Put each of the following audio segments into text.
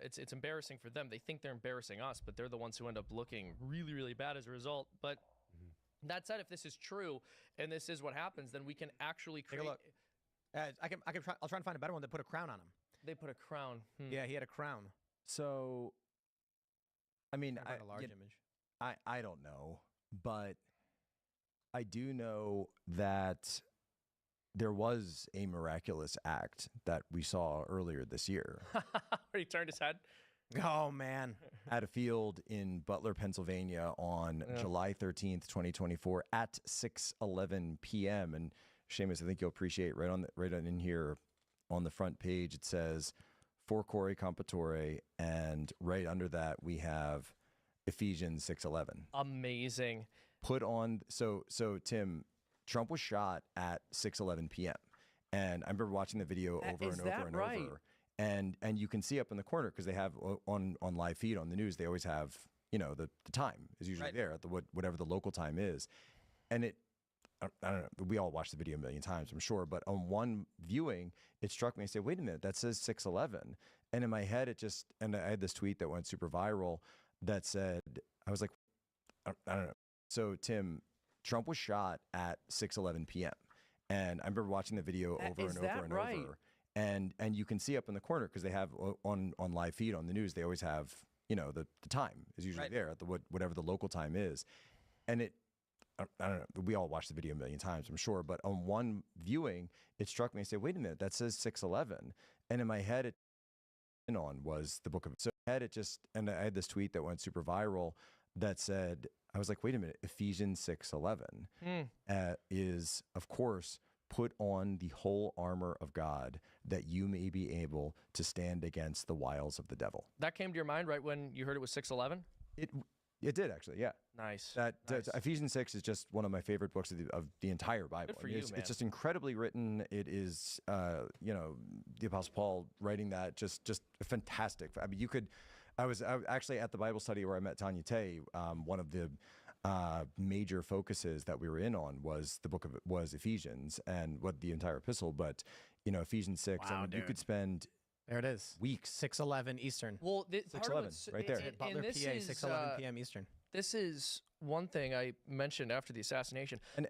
it's embarrassing for them. They think they're embarrassing us, but they're the ones who end up looking really, really bad as a result. But that said, if this is true and this is what happens, then we can actually create. Take a look. I'll try and find a better one that put a crown on him. They put a crown. Yeah, he had a crown. So, I mean, I a large image. I don't know, but I do know that there was a miraculous act that we saw earlier this year. Where he turned his head? Oh, man. At a field in Butler, Pennsylvania on July 13th, 2024 at 6:11 p.m. And Seamus, I think you'll appreciate right on in here on the front page, it says for Corey Compatore, and right under that we have Ephesians 6:11. Amazing. Put on, so Tim, Trump was shot at 6:11 p.m. And I remember watching the video over and over. And you can see up in the corner, because they have on live feed on the news, they always have, the time is usually there at whatever the local time is. And I don't know, we all watched the video a million times, I'm sure, but on one viewing, it struck me. I said, wait a minute, that says 6:11. And in my head, and I had this tweet that went super viral that said, I was like, I don't know. So Tim, Trump was shot at 6:11 p.m. And I remember watching the video over and over. And you can see up in the corner, because they have on live feed on the news, they always have, the time is usually there at whatever the local time is. And I don't know, we all watched the video a million times, I'm sure, but on one viewing, it struck me. I said, wait a minute, that says 6:11. And in my head, was the book of, so and I had this tweet that went super viral that said, I was like, wait a minute, Ephesians 6:11 is, of course, put on the whole armor of God that you may be able to stand against the wiles of the devil. That came to your mind right when you heard it was 6:11? It did, actually, yeah. Nice. Ephesians 6 is just one of my favorite books of the entire Bible. Good for you, man. It's just incredibly written. It is, the Apostle Paul writing that, just fantastic. I mean, I was actually at the Bible study where I met Tanya Tay. One of the major focuses that we were in on was was Ephesians and what the entire epistle. But Ephesians 6, wow, you could spend there it is weeks. 6:11 Eastern. Well, 6:11 right there. Butler, PA, 6:11 p.m. Eastern. This is one thing I mentioned after the assassination. And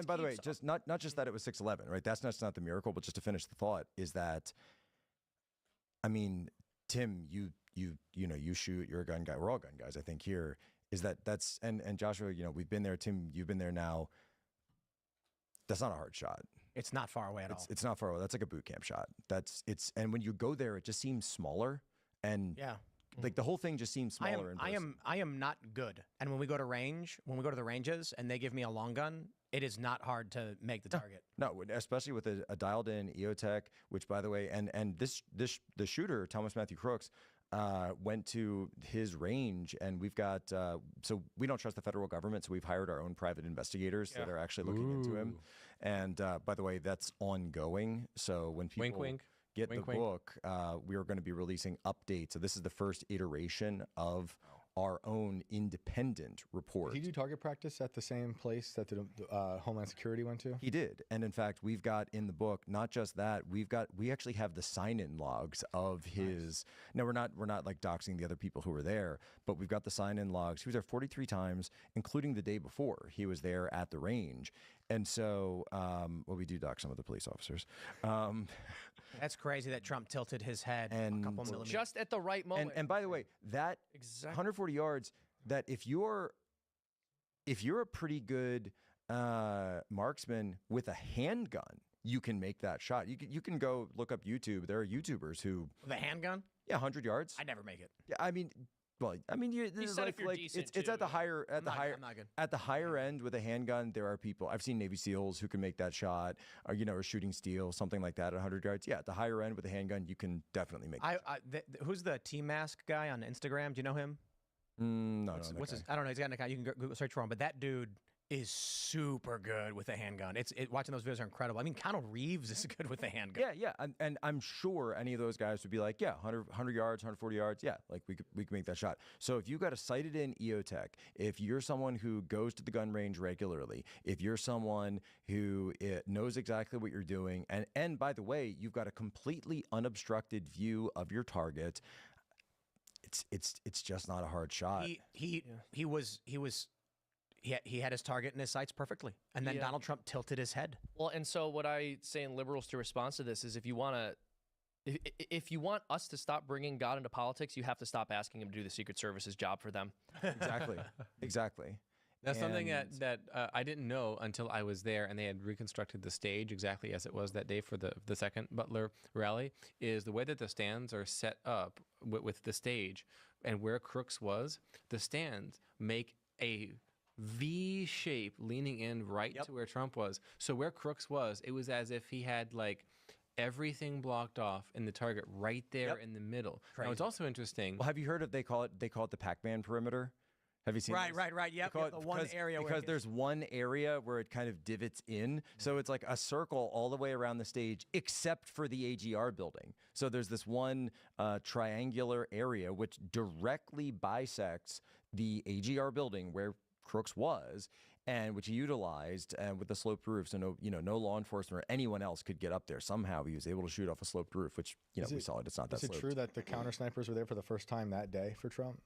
by the way, just not just that it was 6:11, right? That's not the miracle, but just to finish the thought is that, I mean, Tim, you shoot, you're a gun guy. We're all gun guys, I think, here. That's Joshua, we've been there. Tim, you've been there now. That's not a hard shot. It's not far away at all. It's not far away. That's like a boot camp shot. And when you go there, it just seems smaller. And like the whole thing just seems smaller. I am not good. And when we go to the ranges and they give me a long gun, it is not hard to make the target. No, especially with a dialed in EOTech, which, by the way, and the shooter, Thomas Matthew Crooks, went to his range, and we've got, so we don't trust the federal government, so we've hired our own private investigators that are actually looking into him. And by the way, that's ongoing. So when people get the book, we are going to be releasing updates. So this is the first iteration of our own independent report. Did he do target practice at the same place that the Homeland Security went to? He did. And in fact, we've got in the book, not just that, we actually have the sign-in logs of his, no, we're not like doxing the other people who were there, but we've got the sign-in logs. He was there 43 times, including the day before he was there at the range. And so, well, we do dox some of the police officers. That's crazy that Trump tilted his head a couple millimeters. Just at the right moment. And by the way, that 140 yards, that if you're a pretty good marksman with a handgun, you can make that shot. You can go look up YouTube. There are YouTubers who with a handgun. Yeah, 100 yards. I never make it. Yeah, I mean, it's at the higher end with a handgun. There are people. I've seen Navy SEALs who can make that shot, or shooting steel, something like that at 100 yards. Yeah, at the higher end with a handgun, you can definitely make. Who's the T-Mask guy on Instagram? Do you know him? No, what's his? I don't know. He's got an account. You can Google search for him. But that dude is super good with a handgun. Watching those videos are incredible. I mean, Keanu Reeves is good with a handgun. Yeah. And I'm sure any of those guys would be like, yeah, 100 yards, 140 yards. Yeah, like we could make that shot. So if you got a sighted in EOTech, if you're someone who goes to the gun range regularly, if you're someone who knows exactly what you're doing, and by the way, you've got a completely unobstructed view of your target, it's just not a hard shot. He had his target in his sights perfectly, and then Donald Trump tilted his head. Well, and so what I say in liberals to respond to this is, if you want us to stop bringing God into politics, you have to stop asking him to do the Secret Service's job for them. Exactly. That's something that I didn't know until I was there, and they had reconstructed the stage exactly as it was that day for the second Butler rally. Is the way that the stands are set up with the stage, and where Crooks was, the stands make a V shape leaning in right to where Trump was. So where Crooks was, it was as if he had like everything blocked off in the target right there in the middle. Now it's also interesting. Well, have you heard of they call it the Pac-Man perimeter? Have you seen this? Right. Yep. The one area because there's one area where it kind of divots in, so it's like a circle all the way around the stage, except for the AGR building. So there's this one triangular area which directly bisects the AGR building where Crooks was, and which he utilized, and with the sloped roof, so no law enforcement or anyone else could get up there. Somehow he was able to shoot off a sloped roof, which we saw it. It's not that sloped. Is it true that the counter snipers were there for the first time that day for Trump?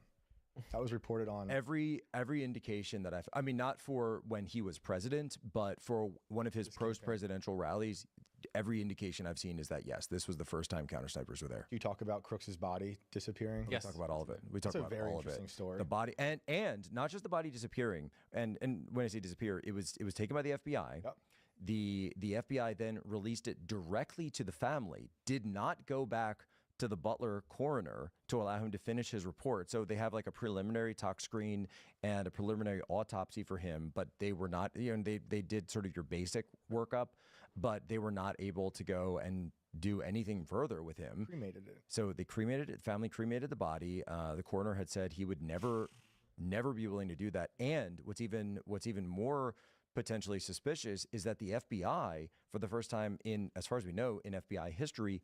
That was reported on. Every indication that I mean, not for when he was president, but for one of his post-presidential rallies, every indication I've seen is that, yes, this was the first time counter snipers were there. Do you talk about Crooks's body disappearing? Yes. We talk about all of it. We talk about all of it. That's a very interesting story. The body, and not just the body disappearing. And when I say disappear, it was taken by the FBI. Yep. The FBI then released it directly to the family, did not go back to the Butler coroner to allow him to finish his report. So they have like a preliminary tox screen and a preliminary autopsy for him, but they were not, they did sort of your basic workup, but they were not able to go and do anything further with him. Cremated it. So they cremated it, family cremated the body. The coroner had said he would never be willing to do that. And what's even more potentially suspicious is that the FBI, for the first time in, as far as we know, in FBI history,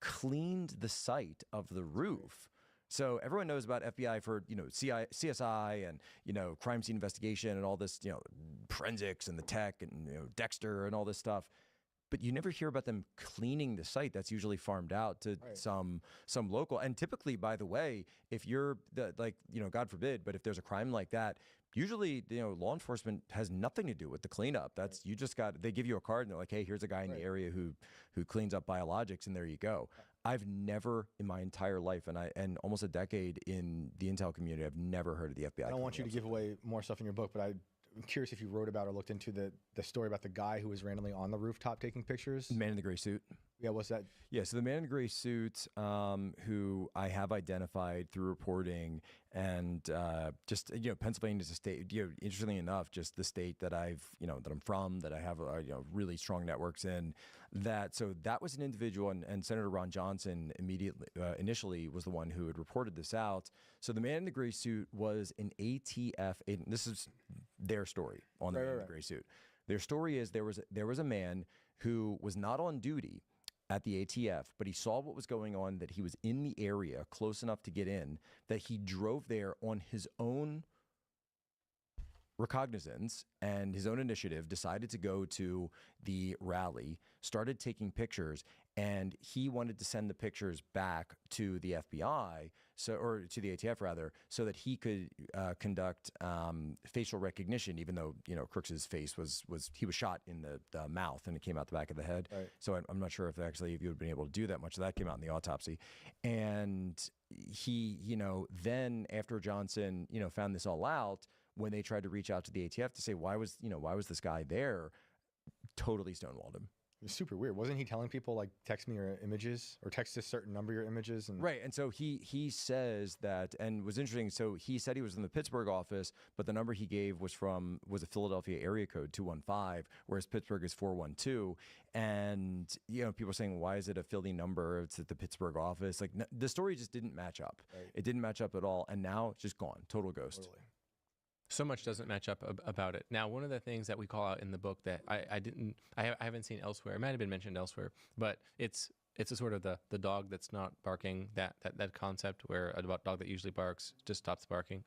cleaned the site of the roof. So everyone knows about FBI for, CSI and, crime scene investigation and all this, forensics and the tech and, Dexter and all this stuff. But you never hear about them cleaning the site. That's usually farmed out to some local. And typically, by the way, if you're God forbid, but if there's a crime like that, usually, law enforcement has nothing to do with the cleanup. That's you just they give you a card and they're like, hey, here's a guy in the area who cleans up biologics, and there you go. I've never in my entire life, and almost a decade in the intel community, I've never heard of the FBI. I don't want you to give away more stuff in your book, but I'm curious if you wrote about or looked into the story about the guy who was randomly on the rooftop taking pictures. The man in the gray suit. Yeah, what's that? Yeah, so the man in the gray suit, who I have identified through reporting, and just Pennsylvania is a state. Interestingly enough, just the state that that I'm from, that I have really strong networks in. So that was an individual, and Senator Ron Johnson initially was the one who had reported this out. So the man in the gray suit was an ATF. And this is their story on the man in the gray suit. Their story is there was a man who was not on duty at the ATF, but he saw what was going on, that he was in the area close enough to get in, that he drove there on his own recognizance and his own initiative, decided to go to the rally, started taking pictures, and he wanted to send the pictures back to the FBI, or to the ATF rather, so that he could conduct facial recognition, even though Crooks's face was he was shot in the mouth and it came out the back of the head. Right. So I'm not sure if you would have been able to do that much. That came out in the autopsy, and he then after Johnson found this all out, when they tried to reach out to the ATF to say why was this guy there, totally stonewalled him. It was super weird. Wasn't he telling people like text me your images or text a certain number of your images? And right. And so he says that, and was interesting. So he said he was in the Pittsburgh office, but the number he gave was a Philadelphia area code 215, whereas Pittsburgh is 412. And people are saying, why is it a Philly number? It's at the Pittsburgh office. Like the story just didn't match up. Right. It didn't match up at all. And now it's just gone. Total ghost. Totally. So much doesn't match up about it. Now, one of the things that we call out in the book that I haven't seen elsewhere, it might have been mentioned elsewhere, but it's a sort of the dog that's not barking, that concept where a dog that usually barks just stops barking.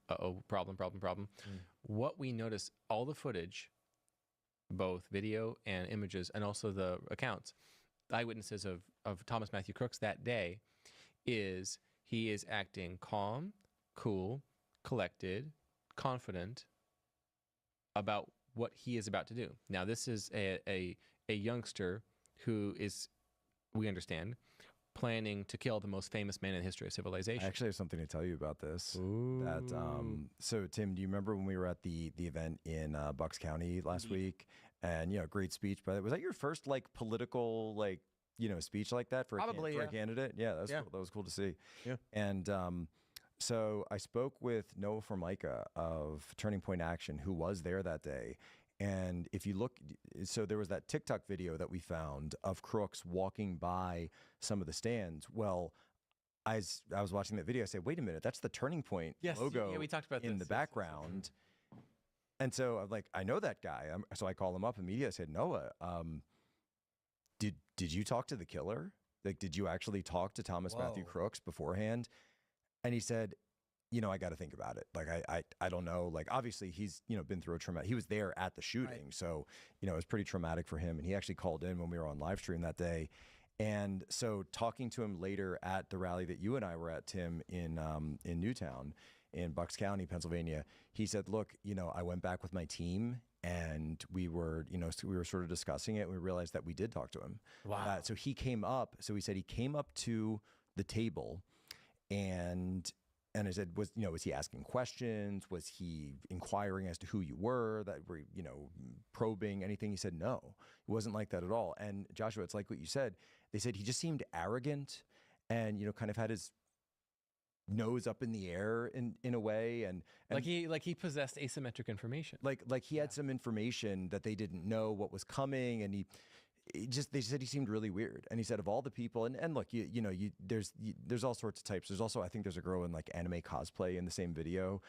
Problem. What we notice, all the footage, both video and images, and also the accounts, eyewitnesses of Thomas Matthew Crooks that day, is he is acting calm, cool, collected, confident about what he is about to do. Now, this is a youngster who is, we understand, planning to kill the most famous man in the history of civilization. I actually have something to tell you about this. Ooh. That so Tim, do you remember when we were at the event in Bucks County last week? And great speech. But was that your first like political speech like that for Probably, a candidate? Yeah, that was cool. That was cool to see. Yeah. And so I spoke with Noah Formica of Turning Point Action, who was there that day. And if you look, so there was that TikTok video that we found of crooks walking by some of the stands. Well, I was watching that video. I said, wait a minute, that's the Turning Point logo we talked about in the background. And so I'm like, I know that guy. So I call him up immediately. I said, Noah, did you talk to the killer? Like, did you actually talk to Thomas Matthew Crooks beforehand? And he said, I got to think about it. Like, I don't know. Like, obviously he's, been through a traumatic, he was there at the shooting. Right. So, it was pretty traumatic for him. And he actually called in when we were on live stream that day. And so talking to him later at the rally that you and I were at, Tim, in Newtown, in Bucks County, Pennsylvania, he said, look, I went back with my team and we were sort of discussing it. And we realized that we did talk to him. Wow. So he came up. So he said he came up to the table and I said, was he asking questions? Was he inquiring as to who you were, that were, probing anything? He said, no, it wasn't like that at all. And Joshua, it's like what you said. They said he just seemed arrogant and, kind of had his nose up in the air in a way. And like he possessed asymmetric information. Like he had some information that they didn't know what was coming. And they said he seemed really weird. And he said of all the people, and look, there's all sorts of types. There's also, I think there's a girl in like anime cosplay in the same video.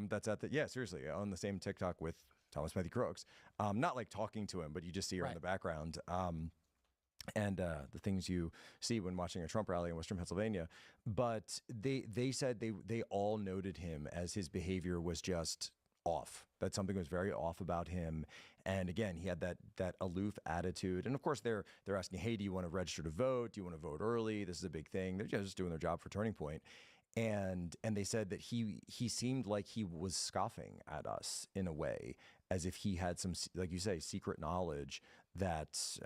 That's at seriously, on the same TikTok with Thomas Matthew Crooks. Not like talking to him, but you just see her in the background. And the things you see when watching a Trump rally in Western Pennsylvania. But they said they all noted him as his behavior was just off, that something was very off about him. And again, he had that aloof attitude. And of course, they're asking, hey, do you want to register to vote? Do you want to vote early? This is a big thing. They're just doing their job for Turning Point. And they said that he seemed like he was scoffing at us in a way, as if he had some, like you say, secret knowledge that,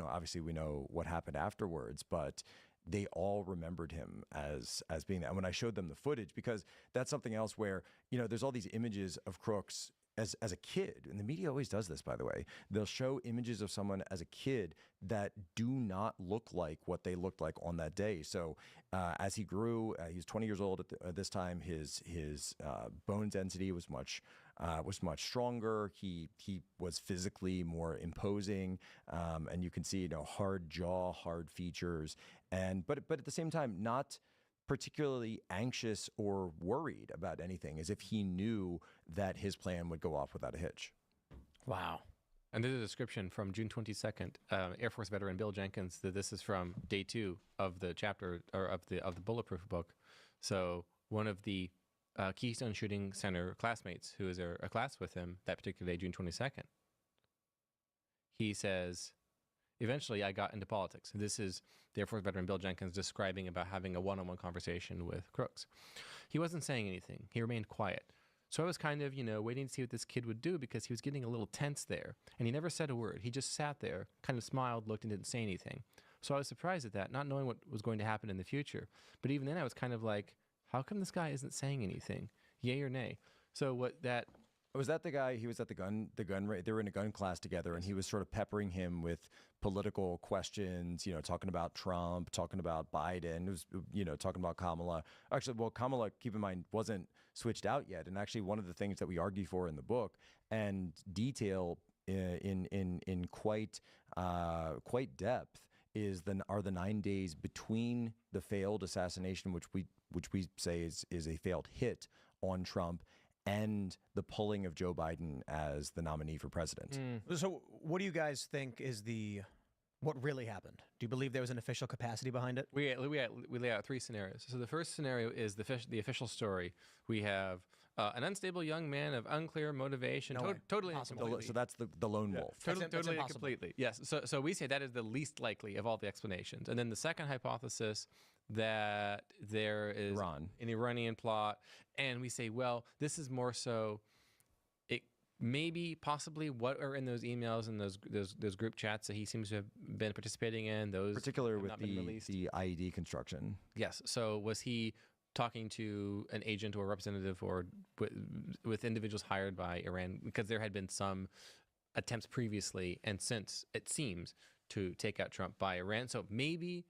obviously we know what happened afterwards, but they all remembered him as being that. And when I showed them the footage, because that's something else where, there's all these images of crooks as a kid, and the media always does this, by the way. They'll show images of someone as a kid that do not look like what they looked like on that day. So as he grew, he was 20 years old at this time. His bone density was much stronger. He was physically more imposing, and you can see hard jaw, hard features, but at the same time not particularly anxious or worried about anything, as if he knew that his plan would go off without a hitch. Wow. And there's a description from June 22nd, Air Force veteran Bill Jenkins, that this is from day 2 of the chapter, or of the Bulletproof book. So one of the Keystone Shooting Center classmates who is a class with him that particular day, June 22nd, he says, eventually I got into politics. This is the Air Force veteran Bill Jenkins describing about having a one-on-one conversation with Crooks. He wasn't saying anything. He remained quiet. So I was kind of, waiting to see what this kid would do, because he was getting a little tense there. And he never said a word. He just sat there, kind of smiled, looked, and didn't say anything. So I was surprised at that, not knowing what was going to happen in the future. But even then I was kind of like, how come this guy isn't saying anything? Yay or nay? So what that... Was that the guy? He was at the gun. They were in a gun class together, and he was sort of peppering him with political questions. Talking about Trump, talking about Biden. It was, talking about Kamala. Actually, well, Kamala, keep in mind, wasn't switched out yet. And actually, one of the things that we argue for in the book and detail in quite depth are the 9 days between the failed assassination, which we say is a failed hit on Trump, and the pulling of Joe Biden as the nominee for president. So what do you guys think is what really happened? Do you believe there was an official capacity behind it? We lay out 3 scenarios. So the first scenario is the official story. We have an unstable young man of unclear motivation, totally impossible. So that's the lone wolf. Totally and completely. Yes. So we say that is the least likely of all the explanations. And then the second hypothesis, that there is Iran. an Iranian plot, and we say, well, this is more so. It maybe, possibly, what are in those emails and those group chats that he seems to have been participating in. Those Particular have with not been released. the IED construction. Yes. So was he talking to an agent or representative or with individuals hired by Iran? Because there had been some attempts previously and since, it seems, to take out Trump by Iran. So maybe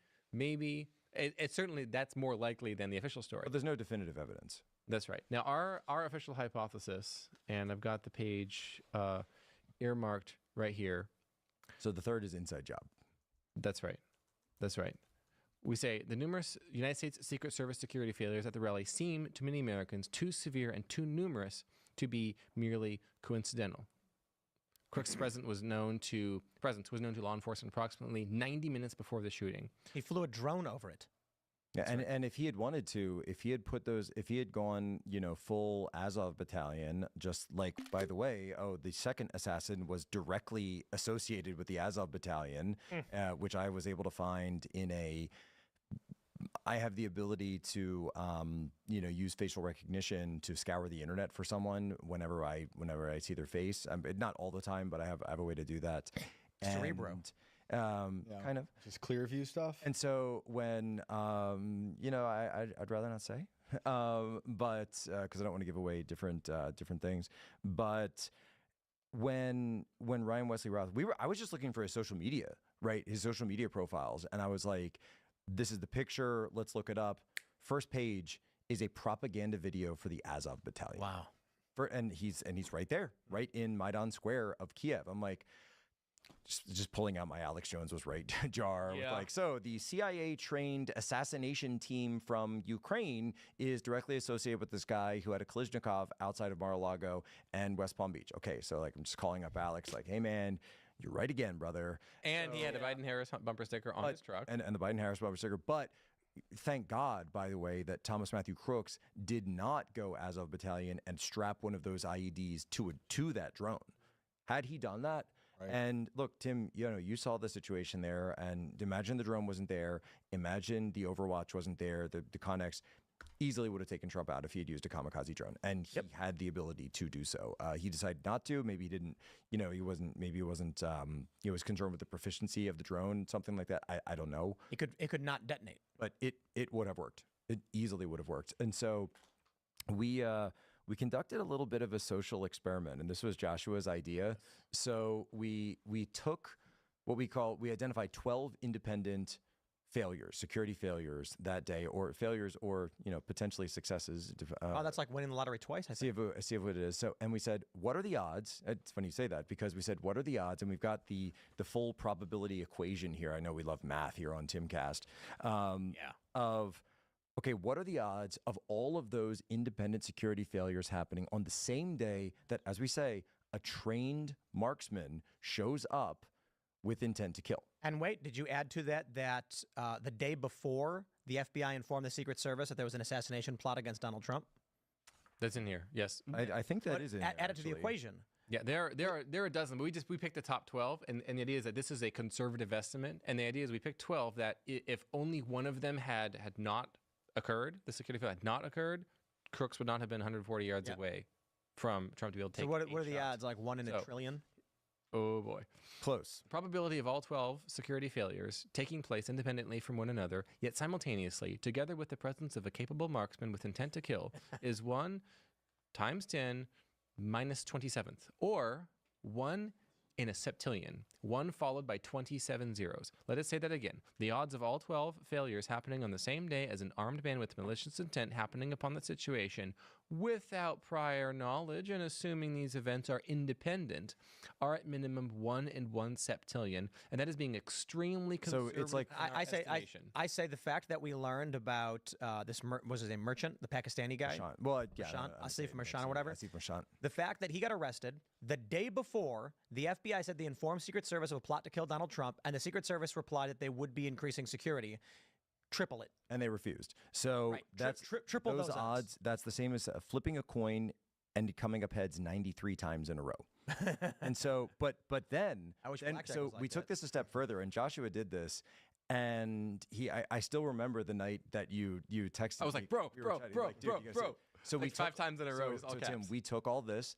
it certainly, that's more likely than the official story. But there's no definitive evidence. That's right. Now, our official hypothesis, and I've got the page earmarked right here. So the third is inside job. That's right. That's right. We say the numerous United States Secret Service security failures at the rally seem to many Americans too severe and too numerous to be merely coincidental. Crook's presence was known to law enforcement approximately 90 minutes before the shooting. He flew a drone over it. Yeah, and if he had wanted to, if he had gone, full Azov battalion, just like, by the way, the second assassin was directly associated with the Azov battalion, which I was able to find I have the ability to, use facial recognition to scour the internet for someone whenever I see their face. Not all the time, but I have a way to do that. Cerebro. Kind of just clear view stuff. And so when I'd rather not say, but because I don't want to give away different things. But when Ryan Wesley Routh, I was just looking for his social media, right? His social media profiles, and I was like, this is the picture. Let's look it up. First page is a propaganda video for the Azov battalion. Wow. And he's right there, right in Maidan Square of Kiev. I'm like, just pulling out my Alex Jones was right jar. Yeah. With like, so the CIA trained assassination team from Ukraine is directly associated with this guy who had a Kalashnikov outside of Mar-a-Lago and West Palm Beach. Okay, so like I'm just calling up Alex, like, hey man, you're right again, brother. And he had a Biden-Harris bumper sticker on his truck. And the Biden-Harris bumper sticker. But thank God, by the way, that Thomas Matthew Crooks did not go Azov battalion and strap one of those IEDs to that drone. Had he done that, right. And look, Tim, you saw the situation there, and imagine the drone wasn't there. Imagine the Overwatch wasn't there. The Connex easily would have taken Trump out if he had used a kamikaze drone, and he had the ability to do so. He decided not to. Maybe he didn't. He wasn't. Maybe it wasn't. He was concerned with the proficiency of the drone, something like that. I don't know. It could not detonate, but it would have worked. It easily would have worked. And so we conducted a little bit of a social experiment, and this was Joshua's idea. So we took we identified 12 independent failures, security failures that day, or failures, or potentially successes. That's like winning the lottery twice. I see what it is. So, and we said, what are the odds? It's funny you say that, because we said, what are the odds? And we've got the full probability equation here. I know we love math here on Timcast. Okay, what are the odds of all of those independent security failures happening on the same day that, as we say, a trained marksman shows up with intent to kill? And wait, did you add to that the day before the FBI informed the Secret Service that there was an assassination plot against Donald Trump? That's in here. Yes, I think that is in here. Add it to the equation. Yeah, there are a dozen, but we picked the top 12, and the idea is that this is a conservative estimate, and the idea is we picked 12 that if only one of them had not occurred, the security failure had not occurred, Crooks would not have been 140 yards away from Trump to be able to take. So what are the the odds? Like 1 in a trillion? Oh boy. Close. Probability of all 12 security failures taking place independently from one another, yet simultaneously, together with the presence of a capable marksman with intent to kill, is 1 times 10 minus 27th, or 1 in a septillion, 1 followed by 27 zeros. Let us say that again. The odds of all 12 failures happening on the same day as an armed man with malicious intent happening upon the situation without prior knowledge, and assuming these events are independent, are at minimum 1 in 1 septillion, and that is being extremely conservative. So it's like I say the fact that we learned about this was his name, Merchant, the Pakistani guy. Marchand. Well, yeah, Asif Marchand or whatever. Asif Marchand. The fact that he got arrested the day before, the FBI said they informed Secret Service of a plot to kill Donald Trump, and the Secret Service replied that they would be increasing security. Triple it. And they refused. So right. that's triple those odds. That's the same as flipping a coin and coming up heads 93 times in a row. And so, but then, I wish so we took this a step further, and Joshua did this, And I still remember the night that you texted. I was me. like, bro. So like we 5 times in a row. So Tim, we took all this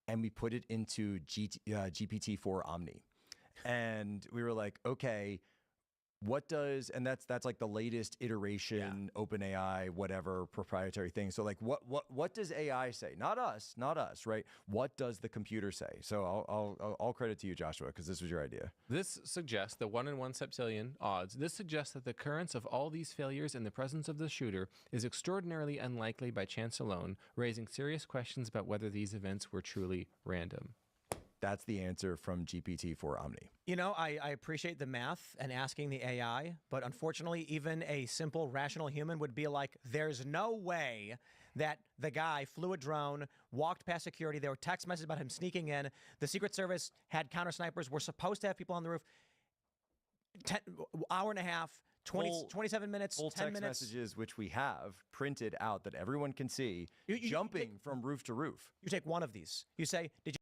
and we put it into GPT-4 Omni, and we were like, okay, what does, and that's like the latest iteration, OpenAI, whatever proprietary thing. So like, what does AI say? Not us, right? What does the computer say? So I'll credit to you, Joshua, because this was your idea. This suggests the 1 in 1 septillion odds. This suggests that the occurrence of all these failures in the presence of the shooter is extraordinarily unlikely by chance alone, raising serious questions about whether these events were truly random. That's the answer from GPT-4 Omni. You know, I appreciate the math and asking the AI, but unfortunately, even a simple rational human would be like, there's no way that the guy flew a drone, walked past security, there were text messages about him sneaking in, the Secret Service had counter snipers, we're supposed to have people on the roof, hour and a half, 27 minutes, full 10 text minutes. messages, which we have printed out that everyone can see, jumping from roof to roof. You take one of these. You say, did you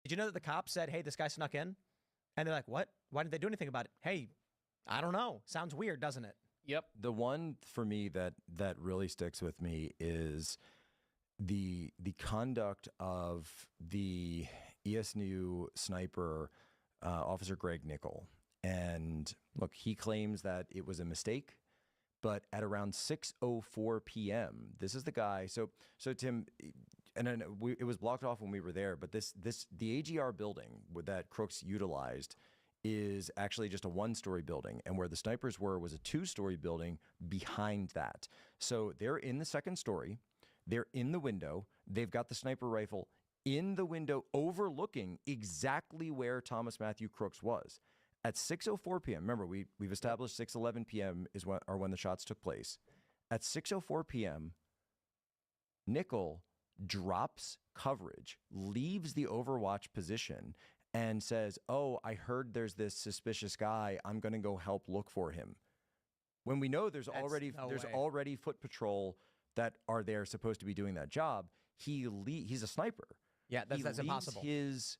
Did you know that the cops said, hey, this guy snuck in? And they're like, what? Why didn't they do anything about it? Hey, I don't know. Sounds weird, doesn't it? Yep. The one for me that really sticks with me is the conduct of the ESNU sniper, Officer Greg Nickel. And look, he claims that it was a mistake, but at around 6:04 p.m., this is the guy. So Tim, and then it was blocked off when we were there, but the AGR building that Crooks utilized is actually just a one-story building, and where the snipers were was a two-story building behind that. So they're in the second story, they're in the window, they've got the sniper rifle in the window overlooking exactly where Thomas Matthew Crooks was. At 6:04 p.m., remember, we've established 6:11 p.m. is when the shots took place. At 6:04 p.m., Nickel drops coverage, leaves the overwatch position, and says, oh, I heard there's this suspicious guy. I'm going to go help look for him. When we know there's already foot patrol that are there supposed to be doing that job, he's a sniper. Yeah, that's impossible. His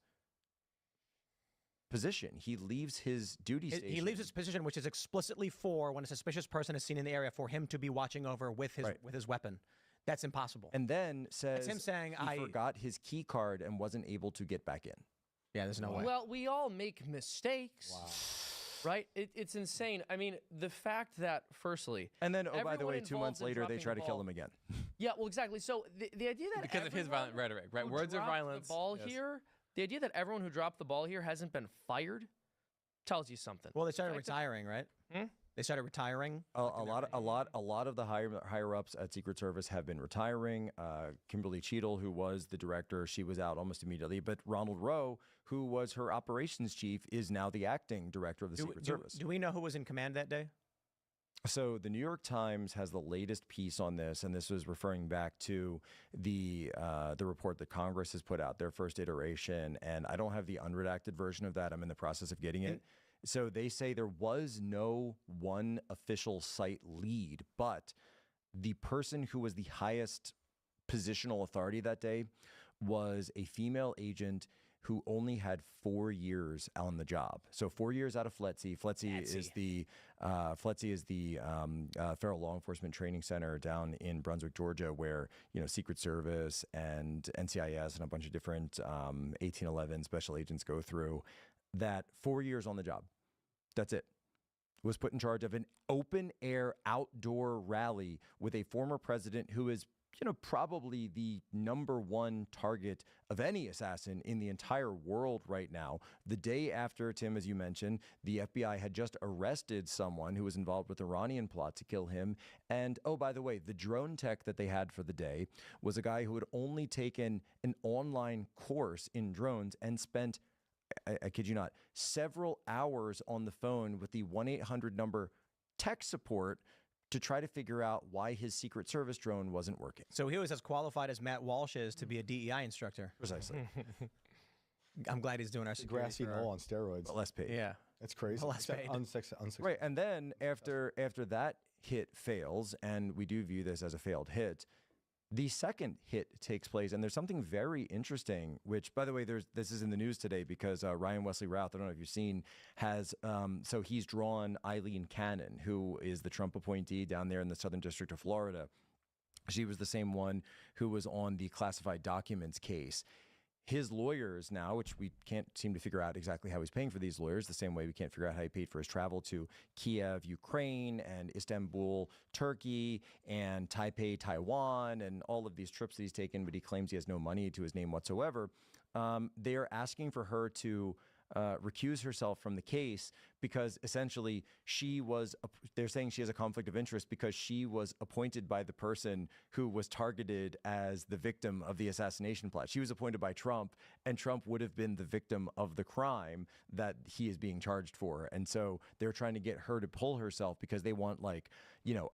position. He leaves his duty station. He leaves his position, which is explicitly for when a suspicious person is seen in the area, for him to be watching over with his weapon. That's impossible. And then says that's him saying he forgot his key card and wasn't able to get back in. Yeah, there's no way. Well, we all make mistakes. Wow. Right? It's insane. I mean, the fact that, firstly... And then, oh, by the way, 2 months later, they try to kill him again. Yeah, well, exactly. So the idea that because of his violent rhetoric, right? Words are violence. The ball here, the idea that everyone who dropped the ball here hasn't been fired tells you something. Well, they started retiring, right? They started retiring. A lot of the higher ups at Secret Service have been retiring. Kimberly Cheadle, who was the director, she was out almost immediately. But Ronald Rowe, who was her operations chief, is now the acting director of the Secret Service. Do we know who was in command that day? So the New York Times has the latest piece on this, and this was referring back to the report that Congress has put out, their first iteration. And I don't have the unredacted version of that. I'm in the process of getting it. So they say there was no one official site lead, but the person who was the highest positional authority that day was a female agent who only had 4 years on the job. So 4 years out of FLETC. FLETC is the Federal Law Enforcement Training Center down in Brunswick, Georgia, where Secret Service and NCIS and a bunch of different 1811 special agents go through. That 4 years on the job. That's it. Was put in charge of an open air outdoor rally with a former president who is, probably the #1 target of any assassin in the entire world right now. The day after, Tim, as you mentioned, the FBI had just arrested someone who was involved with the Iranian plot to kill him. And, oh, by the way, the drone tech that they had for the day was a guy who had only taken an online course in drones and spent, I kid you not, several hours on the phone with the 1-800 number tech support to try to figure out why his Secret Service drone wasn't working. So he was as qualified as Matt Walsh is to be a DEI instructor. Precisely. I'm glad he's doing our security. Grassy knoll on steroids. But less paid. Yeah. That's crazy. Less paid. Unsexy. Right, and then after that hit fails, and we do view this as a failed hit, the second hit takes place, and there's something very interesting, which, by the way, this is in the news today because Ryan Wesley Routh, I don't know if you've seen, has, so he's drawn Eileen Cannon, who is the Trump appointee down there in the Southern District of Florida. She was the same one who was on the classified documents case. His lawyers now, which we can't seem to figure out exactly how he's paying for these lawyers, the same way we can't figure out how he paid for his travel to Kiev, Ukraine, and Istanbul, Turkey, and Taipei, Taiwan, and all of these trips that he's taken, but he claims he has no money to his name whatsoever. They're asking for her to recuse herself from the case because essentially they're saying she has a conflict of interest because she was appointed by the person who was targeted as the victim of the assassination plot. She was appointed by Trump, and Trump would have been the victim of the crime that he is being charged for. And so they're trying to get her to pull herself because they want